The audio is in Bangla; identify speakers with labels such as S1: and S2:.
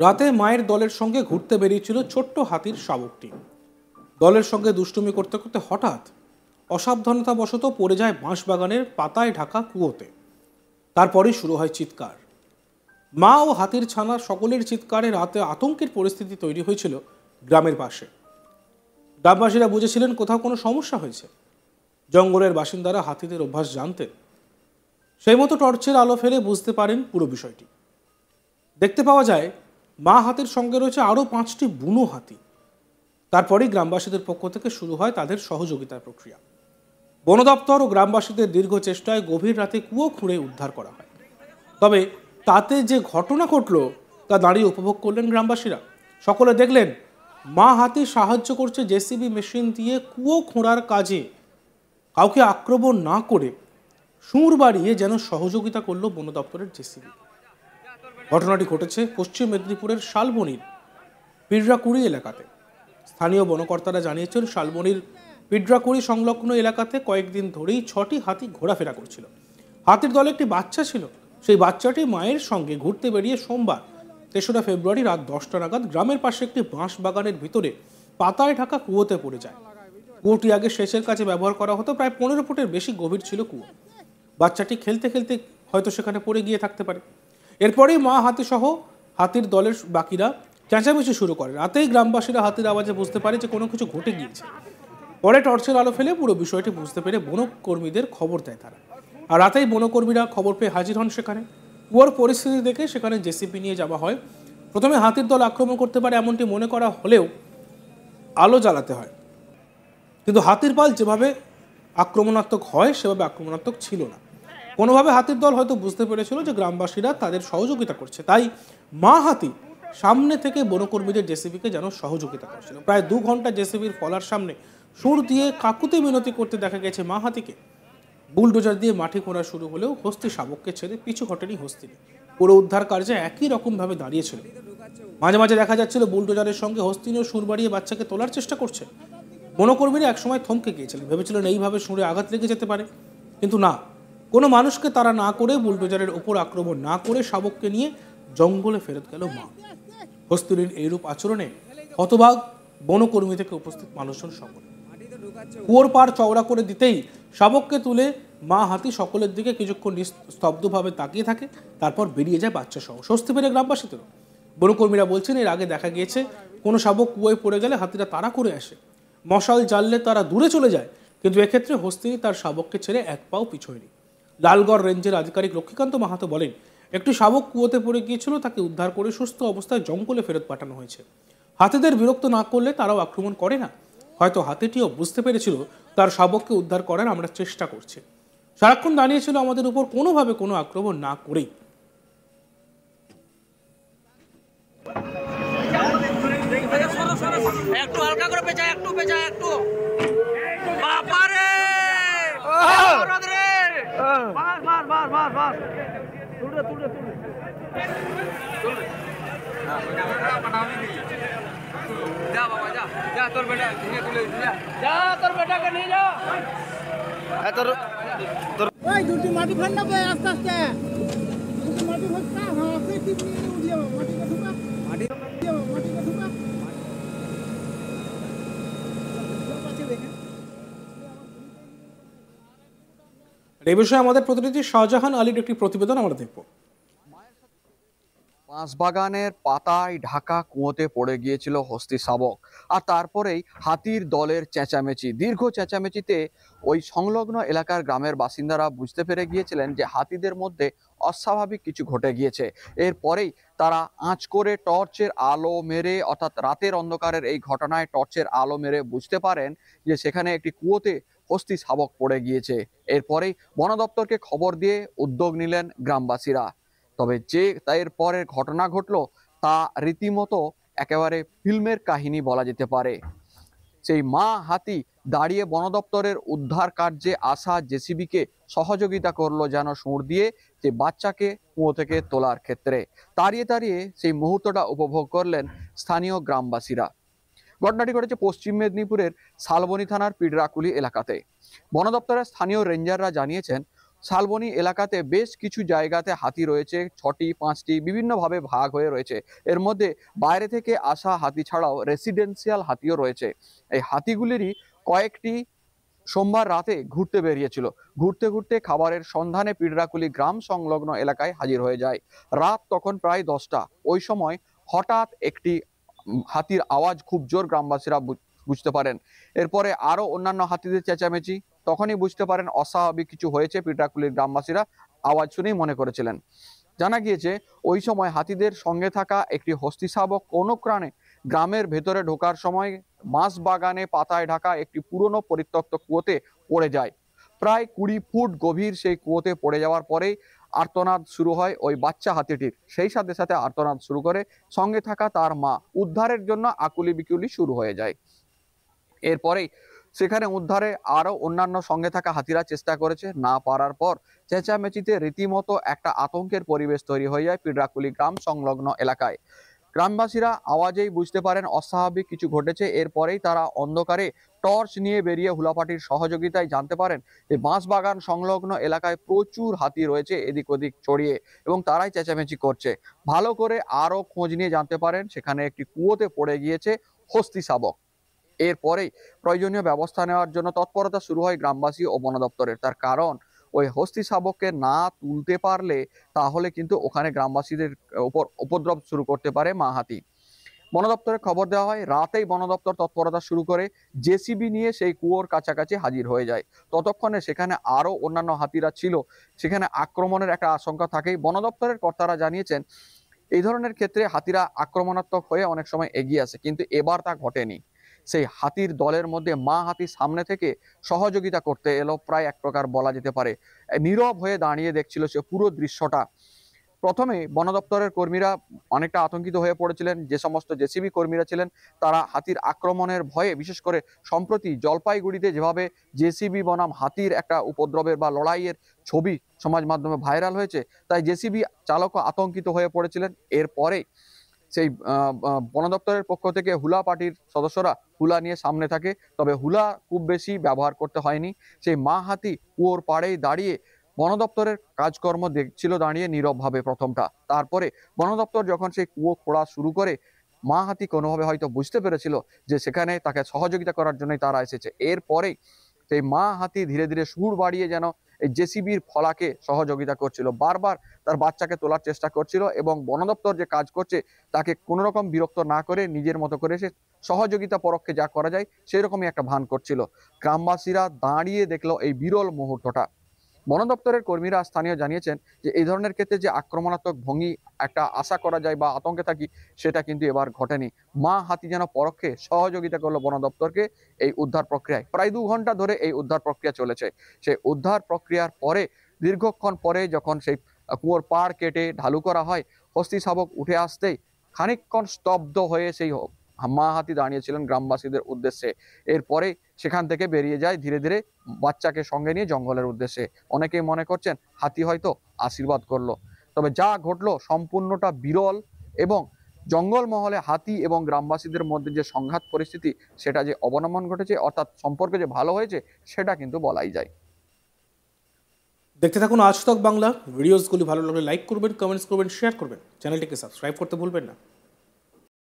S1: রাতে মায়ের দলের সঙ্গে ঘুরতে বেরিয়েছিল ছোট্ট হাতির শাবকটি। দলের সঙ্গে দুষ্টুমি করতে করতে হঠাৎ অসাবধানতাবশত পড়ে যায় বাঁশবাগানের পাতায় ঢাকা কুয়োতে। তারপরেই শুরু হয় চিৎকার। মা ও হাতির ছানা সকলের চিৎকারে রাতে আতঙ্কের পরিস্থিতি তৈরি হয়েছিল গ্রামের পাশে। গ্রামবাসীরা বুঝেছিলেন কোথাও কোনো সমস্যা হয়েছে। জঙ্গলের বাসিন্দারা হাতিদের অভ্যাস জানতেন। সেই মতো টর্চের আলো ফেলে বুঝতে পারেন পুরো বিষয়টি। দেখতে পাওয়া যায় মা হাতির সঙ্গে রয়েছে আরও 5টি বুনো হাতি। তারপরেই গ্রামবাসীদের পক্ষ থেকে শুরু হয় তাদের সহযোগিতার প্রক্রিয়া। বন দপ্তর ও গ্রামবাসীদের দীর্ঘ চেষ্টায় গভীর রাতে কুয়ো খুঁড়ে উদ্ধার করা হয়। তবে তাতে যে ঘটনা ঘটল তা দাঁড়িয়ে উপভোগ করলেন গ্রামবাসীরা। সকলে দেখলেন মা হাতি সাহায্য করছে জেসিবি মেশিন দিয়ে কুয়ো খোঁড়ার কাজে। কাউকে আক্রমণ না করে সুর বাড়িয়ে যেন সহযোগিতা করল বন দপ্তরের জেসিবি। ঘটনাটি ঘটেছে পশ্চিম মেদিনীপুরের শালবনির পিডরাকুড়ি এলাকাতে। স্থানীয় বনকর্তারা জানিয়েছেন, শালবনির পিডরাকুড়ি সংলগ্ন এলাকাতে কয়েকদিন ধরেই 6টি হাতি ঘোরাফেরা করছিল। হাতির দলে একটি বাচ্চা ছিল। সেই বাচ্চাটি মায়ের সঙ্গে ঘুরতে বেরিয়ে সোমবার 3রা ফেব্রুয়ারি রাত 10টা নাগাদ গ্রামের পাশে একটি বাঁশ বাগানের ভিতরে পাতায় ঢাকা কুয়োতে পড়ে যায়। কুয়োটি আগে সেচের কাজে ব্যবহার করা হতো। প্রায় 15 ফুটের বেশি গভীর ছিল কুয়ো। বাচ্চাটি খেলতে খেলতে হয়তো সেখানে পড়ে গিয়ে থাকতে পারে। এরপরেই মা হাতি সহ হাতির দলের বাকিরা চেঁচামেচি শুরু করে। রাতেই গ্রামবাসীরা হাতির আওয়াজে বুঝতে পারে যে কোনো কিছু ঘটে গিয়েছে। পরে টর্চের আলো ফেলে পুরো বিষয়টি বুঝতে পেরে বনকর্মীদের খবর দেয় তারা। আর রাতেই বনকর্মীরা খবর পেয়ে হাজির হন সেখানে। কুয়োর পরিস্থিতি দেখে সেখানে জেসিপি নিয়ে যাওয়া হয়। প্রথমে হাতির দল আক্রমণ করতে পারে এমনটি মনে করা হলেও আলো জ্বালাতে হয়। কিন্তু হাতির পাল যেভাবে আক্রমণাত্মক হয় সেভাবে আক্রমণাত্মক ছিল না। কোনোভাবে হাতির দল হয়তো বুঝতে পেরেছিল যে গ্রামবাসীরা তাদের সহযোগিতা করছে, তাই মা হাতি সামনে থেকে বনকর্মীদের জেসিবিকে যেন সহযোগিতা করছিল। প্রায় 2 ঘন্টা জেসিবির ফলার সামনে সুর দিয়ে কাকুতি মিনতি করতে দেখা গেছে মা হাতিকে। বুলডোজার দিয়ে মাটি খোঁড়া শুরু হলেও হস্তি শাবককে ছেড়ে পিছু হটেনি হস্তিনি। পুরো উদ্ধার কার্যে একই রকমভাবে দাঁড়িয়েছিল। মাঝে মাঝে দেখা যাচ্ছিল বুলডোজারের সঙ্গে হস্তিনিও সুর বাড়িয়ে বাচ্চাকে তোলার চেষ্টা করছে। বনকর্মীরা একসময় থমকে গিয়েছিলেন, ভেবেছিলেন এইভাবে সুরে আঘাত লেগে যেতে পারে। কিন্তু না, কোনো মানুষকে তারা না করে, বুলডোজারের ওপর আক্রমণ না করে শাবককে নিয়ে জঙ্গলে ফেরত গেল মা। হস্তিনীর এইরূপ আচরণে হতবাক বনকর্মী থেকে উপস্থিত মানুষজন সকলে। কুয়োর পাড় চওড়া করে দিতেই শাবককে তুলে মা হাতি সকলের দিকে কিছুক্ষণ স্তব্ধভাবে তাকিয়ে থাকে, তারপর বেরিয়ে যায় বাচ্চা সহ। স্বস্তি পেরে গ্রামবাসীদেরও। বনকর্মীরা বলছেন, এর আগে দেখা গিয়েছে কোনো শাবক কুয়োয় পড়ে গেলে হাতিরা তাড়া করে আসে, মশাল জ্বাললে তারা দূরে চলে যায়, কিন্তু এক্ষেত্রে হস্তিনী তার শাবককে ছেড়ে এক পাও পিছোয়নি। লালগড় রেঞ্জের আধিকারিক লক্ষ্মীকান্ত মাহাতো বলেন, একটি শাবক কুয়োতে পড়ে গিয়েছিল, তাকে উদ্ধার করে সুস্থ অবস্থায় জঙ্গলে ফেরত পাঠানো হয়েছে। হাতিদের বিরক্ত না করলে তারাও আক্রমণ করে না। হয়তো হাতিটিও বুঝতে পেরেছিল তার শাবককে উদ্ধার করার আমরা চেষ্টা করছি। সারাক্ষণ দাঁড়িয়েছিল আমাদের উপর কোনোভাবে কোনো আক্রমণ না করেই।
S2: একটু হালকা করে পেঁচা, একটু পেঁচা, একটু বাবারে মার মার মার মার মার তুলে তুলে তুলে যা বাবা যা যা, তোর বেটা নিয়ে তুলে যা, যা তোর বেটাকে নিয়ে যা। তোর তোর ওই দুটি মাটি ফান্ডা বে আস্তে আস্তে দুটি মাটি ফান্ডা। হ্যাঁ সে টিপ নিয়ে উঠিয়ে মাটি কা ধুবা মাটি কা ধুবা।
S1: এই বিষয়ে আমাদের প্রতিনিধি শাহজাহান আলীর একটি প্রতিবেদন আমরা দেখব।
S3: বাঁশবাগানের পাতায় ঢাকা কুয়োতে পড়ে গিয়েছিল হস্তি শাবক, আর তারপরেই হাতির দলের চেঁচামেচি। দীর্ঘ চেঁচামেচিতে ওই সংলগ্ন এলাকার গ্রামের বাসিন্দারা বুঝতে পেরে গিয়েছিলেন যে হাতিদের মধ্যে অস্বাভাবিক কিছু ঘটে গিয়েছে। এরপরেই তারা আঁচ করে টর্চের আলো মেরে, অর্থাৎ রাতের অন্ধকারের এই ঘটনায় টর্চের আলো মেরে বুঝতে পারেন যে সেখানে একটি কুয়োতে হস্তি শাবক পড়ে গিয়েছে। এরপরেই বন দপ্তরকে খবর দিয়ে উদ্যোগ নিলেন গ্রামবাসীরা। তবে যে এর পরের ঘটনা ঘটলো তা রীতিমতো একেবারে ফিল্মের কাহিনী বলা যেতে পারে। সেই মা হাতি দাঁড়িয়ে বন দপ্তরের উদ্ধার কার্যে আসা জেসিবিকে সহযোগিতা করলো যেন সুর দিয়ে, যে বাচ্চাকে কুয়ো থেকে তোলার ক্ষেত্রে। দাঁড়িয়ে দাঁড়িয়ে সেই মুহূর্তটা উপভোগ করলেন স্থানীয় গ্রামবাসীরা। ঘটনাটি ঘটেছে পশ্চিম মেদিনীপুরের শালবনী থানার পিডরাকুলি এলাকাতে। বন দপ্তরের স্থানীয় রেঞ্জাররা জানিয়েছেন, শালবনী এলাকাতে বেশ কিছু জায়গাতে হাতি রয়েছে, 6টি 5টি বিভিন্নভাবে ভাগ হয়ে রয়েছে। এর মধ্যে বাইরে থেকে আসা হাতি ছাড়াও রেসিডেন্সিয়াল হাতিও রয়েছে। এই হাতিগুলিরই কয়েকটি সোমবার রাতে ঘুরতে বেরিয়েছিল। ঘুরতে ঘুরতে খাবারের সন্ধানে পিডরাকুলি গ্রাম সংলগ্ন এলাকায় হাজির হয়ে যায়। রাত তখন প্রায় 10টা। ওই সময় হঠাৎ একটি হাতির আওয়াজ খুব জোর গ্রামবাসীরা বুঝতে পারেন। এরপরে আরো অন্যান্য হাতিদের চেঁচামেচি, তখনই বুঝতে পারেন অস্বাভাবিক কিছু হয়েছে। পিডরাকুলির গ্রামবাসীরা আওয়াজ শুনেই মনে করেছিলেন। জানা গিয়েছে ওই সময় হাতিদের সঙ্গে থাকা একটি হস্তি শাবক কোনো ক্রমে গ্রামের ভেতরে ঢোকার সময় বাঁশ বাগানে পাতায় ঢাকা একটি পুরনো পরিত্যক্ত কুয়োতে পড়ে যায়। প্রায় 20 ফুট গভীর সেই কুয়োতে পড়ে যাওয়ার পরেই আর্তনাদ শুরু হয় ওই বাচ্চা হাতিটির। সেই সাথে সাথে আর্তনাদ শুরু করে সঙ্গে থাকা তার মা। উদ্ধারের জন্য আকুলি বিকুলি শুরু হয়ে যায়। এরপরেই সেখানে উদ্ধারে আরো অন্যান্য সঙ্গে থাকা হাতিরা চেষ্টা করেছে, না পারার পর চেঁচামেচিতে রীতিমতো একটা আতঙ্কের পরিবেশ তৈরি হয়ে যায় পিডরাকুলি গ্রাম সংলগ্ন এলাকায়। গ্রামবাসীরা আওয়াজেই বুঝতে পারেন অস্বাভাবিক কিছু ঘটেছে। এরপরেই তারা অন্ধকারে টর্চ নিয়ে বেরিয়ে হুলাপাটির সহযোগিতায় জানতে পারেন যে বাঁশবাগান সংলগ্ন এলাকায় প্রচুর হাতি রয়েছে এদিক ওদিক ছড়িয়ে, এবং তারাই চেঁচামেচি করছে। ভালো করে আরো খোঁজ নিয়ে জানতে পারেন সেখানে একটি কুয়োতে পড়ে গিয়েছে হস্তি শাবক। এরপরেই প্রয়োজনীয় ব্যবস্থা নেওয়ার জন্য তৎপরতা শুরু হয় গ্রামবাসী ও বন দপ্তরের। তার কারণ ওই হস্তি শাবককে না তুলতে পারলে তাহলে কিন্তু ওখানে গ্রামবাসীদের উপর উপদ্রব শুরু করতে পারে মা হাতি। বন দপ্তরে খবর দেওয়া হয়। রাতেই বন দপ্তর তৎপরতা শুরু করে জেসিবি নিয়ে সেই কুয়োর কাছাকাছি হাজির হয়ে যায়। ততক্ষণে সেখানে আরো অন্যান্য হাতিরা ছিল, সেখানে আক্রমণের একটা আশঙ্কা থাকেই। বন দপ্তরের কর্তারা জানিয়েছেন এই ধরনের ক্ষেত্রে হাতিরা আক্রমণাত্মক হয়ে অনেক সময় এগিয়ে আসে, কিন্তু এবার তা ঘটেনি। সেই হাতির দলের মধ্যে মা হাতি সামনে থেকে সহযোগিতা করতে এলো, প্রায় এক প্রকার বলা যেতে পারে। নীরব হয়ে দাঁড়িয়ে দেখছিল সে পুরো দৃশ্যটা। প্রথমে বন দপ্তরের কর্মীরা অনেকটা আতঙ্কিত হয়ে পড়েছিলেন। যে সমস্ত জেসিবি কর্মীরা ছিলেন তারা হাতির আক্রমণের ভয়ে, বিশেষ করে সম্প্রতি জলপাইগুড়িতে যেভাবে জেসিবি বনাম হাতির একটা উপদ্রবের বা লড়াইয়ের ছবি সমাজ মাধ্যমে ভাইরাল হয়েছে, তাই জেসিবি চালকও আতঙ্কিত হয়ে পড়েছিলেন। এরপরে সেই বন দপ্তরের পক্ষ থেকে হুলা পার্টির সদস্যরা হুলা নিয়ে সামনে থাকে, তবে হুলা খুব বেশি ব্যবহার করতে হয়নি। সেই মা হাতি কুয়োর পাড়েই দাঁড়িয়ে বন দপ্তরের কাজকর্ম দেখছিল দাঁড়িয়ে নীরবভাবে প্রথমটা। তারপরে বন দপ্তর যখন সেই কুয়ো খোঁড়া শুরু করে, মা হাতি কোনোভাবে হয়তো বুঝতে পেরেছিল যে সেখানে তাকে সহযোগিতা করার জন্যই তারা এসেছে। এরপরেই সেই মা হাতি ধীরে ধীরে সুর বাড়িয়ে যেন এই জেসিবির ফলাকে সহযোগিতা করছিল, বারবার তার বাচ্চাকে তোলার চেষ্টা করছিল, এবং বন দপ্তর যে কাজ করছে তাকে কোনো রকম বিরক্ত না করে নিজের মতো করে সে সহযোগিতা পরোক্ষে যা করা যায় সেই রকমই একটা ভান করছিল। গ্রামবাসীরা দাঁড়িয়ে দেখলো এই বিরল মুহূর্তটা। বন দপ্তরের কর্মীরা স্থানীয় জানিয়েছেন যে এই ধরনের ক্ষেত্রে যে আক্রমণাত্মক ভঙ্গি একটা আশা করা যায় বা আতঙ্কে থাকি, সেটা কিন্তু এবার ঘটেনি। মা হাতি যেন পরোক্ষে সহযোগিতা করলো বন দপ্তরকে এই উদ্ধার প্রক্রিয়ায়। প্রায় 2 ঘন্টা ধরে এই উদ্ধার প্রক্রিয়া চলেছে। সেই উদ্ধার প্রক্রিয়ার পরে দীর্ঘক্ষণ পরে যখন সেই কুয়োর পাড় কেটে ঢালু করা হয়, হস্তি শাবক উঠে আসতেই খানিকক্ষণ স্তব্ধ হয়ে সেই মা হাতি দাঁড়িয়েছিলেন গ্রামবাসীদের উদ্দেশ্যে। এরপরে সেখান থেকে বেরিয়ে যায় ধীরে ধীরে বাচ্চাকে সঙ্গে নিয়ে জঙ্গলের উদ্দেশ্যে। অনেকেই মনে করছেন হাতি হয়তো আশীর্বাদ করলো। তবে যা ঘটলো সম্পূর্ণটা বিরল, এবং জঙ্গল মহলে হাতি এবং গ্রামবাসীদের মধ্যে যে সংঘাত পরিস্থিতি সেটা যে অবনমন ঘটেছে, অর্থাৎ সম্পর্ক যে ভালো হয়েছে, সেটা কিন্তু বলাই যায়।
S1: দেখতে থাকুন আজ তক বাংলা। ভিডিওসগুলি ভালো লাগলে লাইক করবেন, কমেন্টস করবেন, শেয়ার করবেন। চ্যানেলটিকে সাবস্ক্রাইব করতে ভুলবেন না।